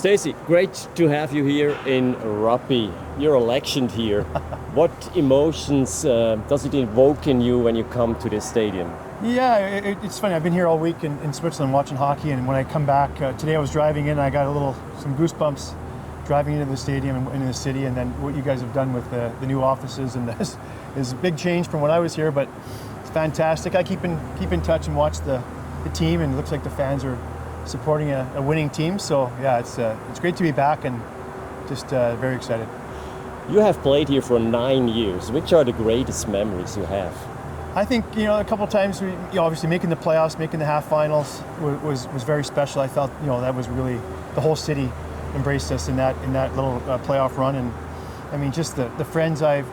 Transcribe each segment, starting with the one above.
Stacy, great to have you here in Rappi. You're a legend here. What emotions does it evoke in you when you come to this stadium? Yeah, it's funny. I've been here all week in Switzerland watching hockey, and when I come back today, I was driving in. I got some goosebumps driving into the stadium and into the city, and then what you guys have done with the new offices and this is a big change from when I was here. But it's fantastic. I keep in touch and watch the team, and it looks like the fans are supporting a winning team. So yeah, it's great to be back and just very excited. You have played here for 9 years. Which are the greatest memories you have? I think a couple of times obviously making the playoffs, making the half finals was very special. I felt that was really the whole city embraced us in that little playoff run, and I mean just the friends I've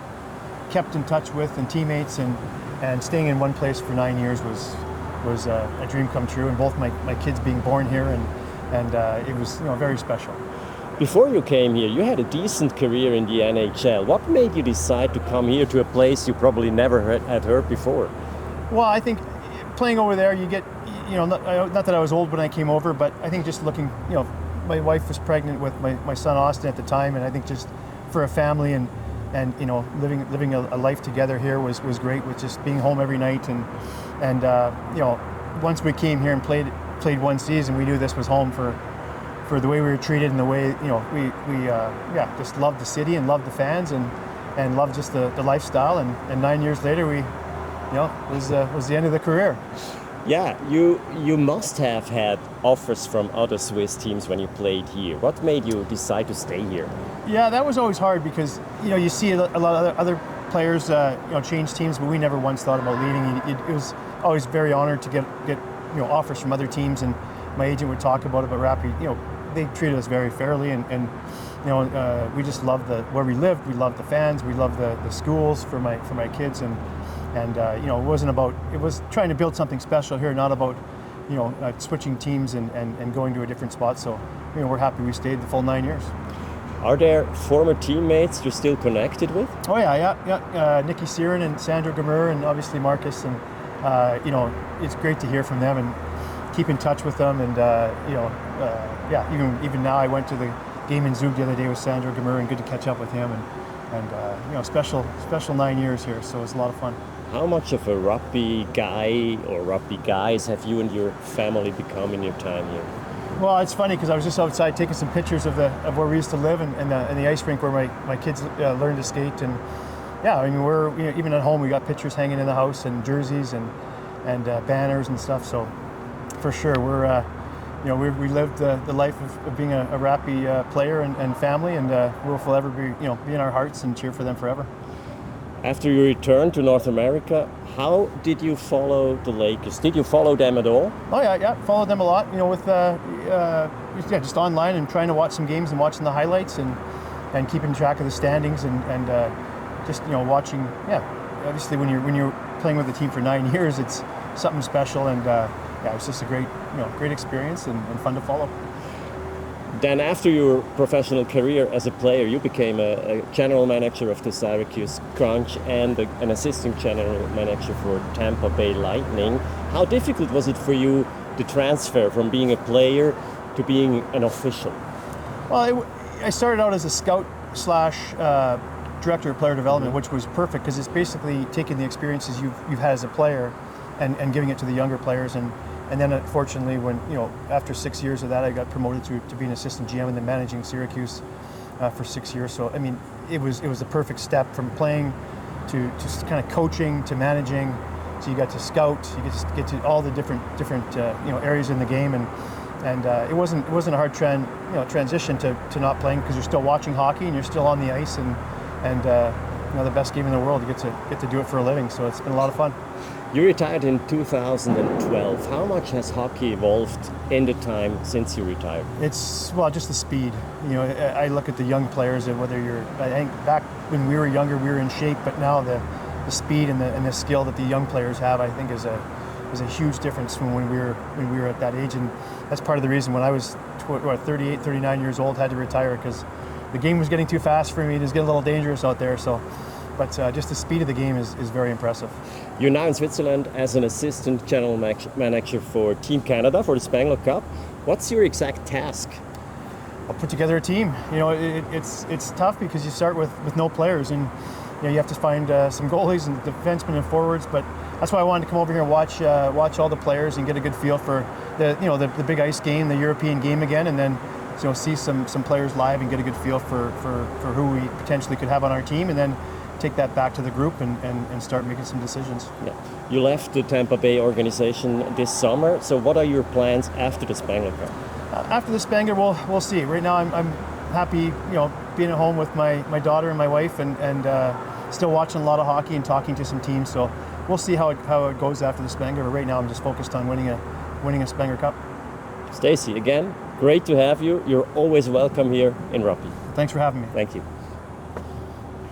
kept in touch with and teammates and staying in one place for 9 years was a dream come true, and both my kids being born here and it was very special. Before you came here, you had a decent career in the NHL. What made you decide to come here to a place you probably never had heard before? Well, I think playing over there, you get, not that I was old when I came over, but I think just looking, my wife was pregnant with my son Austin at the time, and I think just for a family and living a life together here was great, with just being home every night and once we came here and played one season, we knew this was home for the way we were treated and the way we just loved the city and loved the fans and loved just the lifestyle, and 9 years later was the end of the career. Yeah, you must have had offers from other Swiss teams when you played here. What made you decide to stay here? Yeah, that was always hard because you see a lot of other players change teams, but we never once thought about leaving. It was always very honored to get offers from other teams, and my agent would talk about it. But Rappi, they treated us very fairly, and we just loved where we lived. We loved the fans. We loved the schools for my kids, and it was trying to build something special here, not about switching teams and going to a different spot. So we're happy we stayed the full 9 years. Are there former teammates you're still connected with? Oh yeah. Nikki Siren and Sandra Gamur, and obviously Marcus, and it's great to hear from them and keep in touch with them, and even now I went to the game in Zug the other day with Sandra Gamur, and good to catch up with him, and special 9 years here, so it was a lot of fun. How much of a Rappi guy or Rappi guys have you and your family become in your time here? Well, it's funny because I was just outside taking some pictures of where we used to live and the ice rink where my kids learned to skate, and yeah, I mean we're even at home we got pictures hanging in the house and jerseys and banners and stuff. So for sure we lived the life of being a Rappi player and family, and we'll forever be in our hearts and cheer for them forever. After you returned to North America, how did you follow the Lakers? Did you follow them at all? Oh yeah, followed them a lot. With just online and trying to watch some games and watching the highlights and keeping track of the standings and just watching. Yeah, obviously when you're playing with the team for 9 years, it's something special, and it was just a great experience and fun to follow. Then after your professional career as a player, you became a general manager of the Syracuse Crunch and an assistant general manager for Tampa Bay Lightning. How difficult was it for you to transfer from being a player to being an official? Well, I started out as a scout / director of player development, which was perfect because it's basically taking the experiences you've had as a player and giving it to the younger players. And then fortunately, when after 6 years of that, I got promoted to be an assistant GM and then managing Syracuse for 6 years. So I mean, it was a perfect step from playing to just kind of coaching to managing. So you got to scout, you get to all the different areas in the game, and it wasn't a hard transition to not playing, because you're still watching hockey and you're still on the ice, and the best game in the world. You get to do it for a living. So it's been a lot of fun. You retired in 2012. How much has hockey evolved in the time since you retired? It's just the speed. I look at the young players, and I think back when we were younger, we were in shape, but now the speed and the skill that the young players have, I think, is a huge difference from when we were at that age, and that's part of the reason when I was 38, 39 years old, had to retire, because the game was getting too fast for me. It was getting a little dangerous out there. But just the speed of the game is very impressive. You're now in Switzerland as an assistant general manager for Team Canada for the Spengler Cup. What's your exact task? I'll put together a team. You know, it's tough because you start with no players, and you know, you have to find some goalies and defensemen and forwards. But that's why I wanted to come over here and watch all the players and get a good feel for the big ice game, the European game again, and then see some players live and get a good feel for who we potentially could have on our team, and then take that back to the group and start making some decisions. Yeah. You left the Tampa Bay organization this summer, so what are your plans after the Spengler Cup? After the Spengler, we'll see. Right now, I'm happy, being at home with my daughter and my wife, and still watching a lot of hockey and talking to some teams. So we'll see how it goes after the Spengler. But right now, I'm just focused on winning a Spengler Cup. Stacy, again, great to have you. You're always welcome here in Rappi. Thanks for having me. Thank you.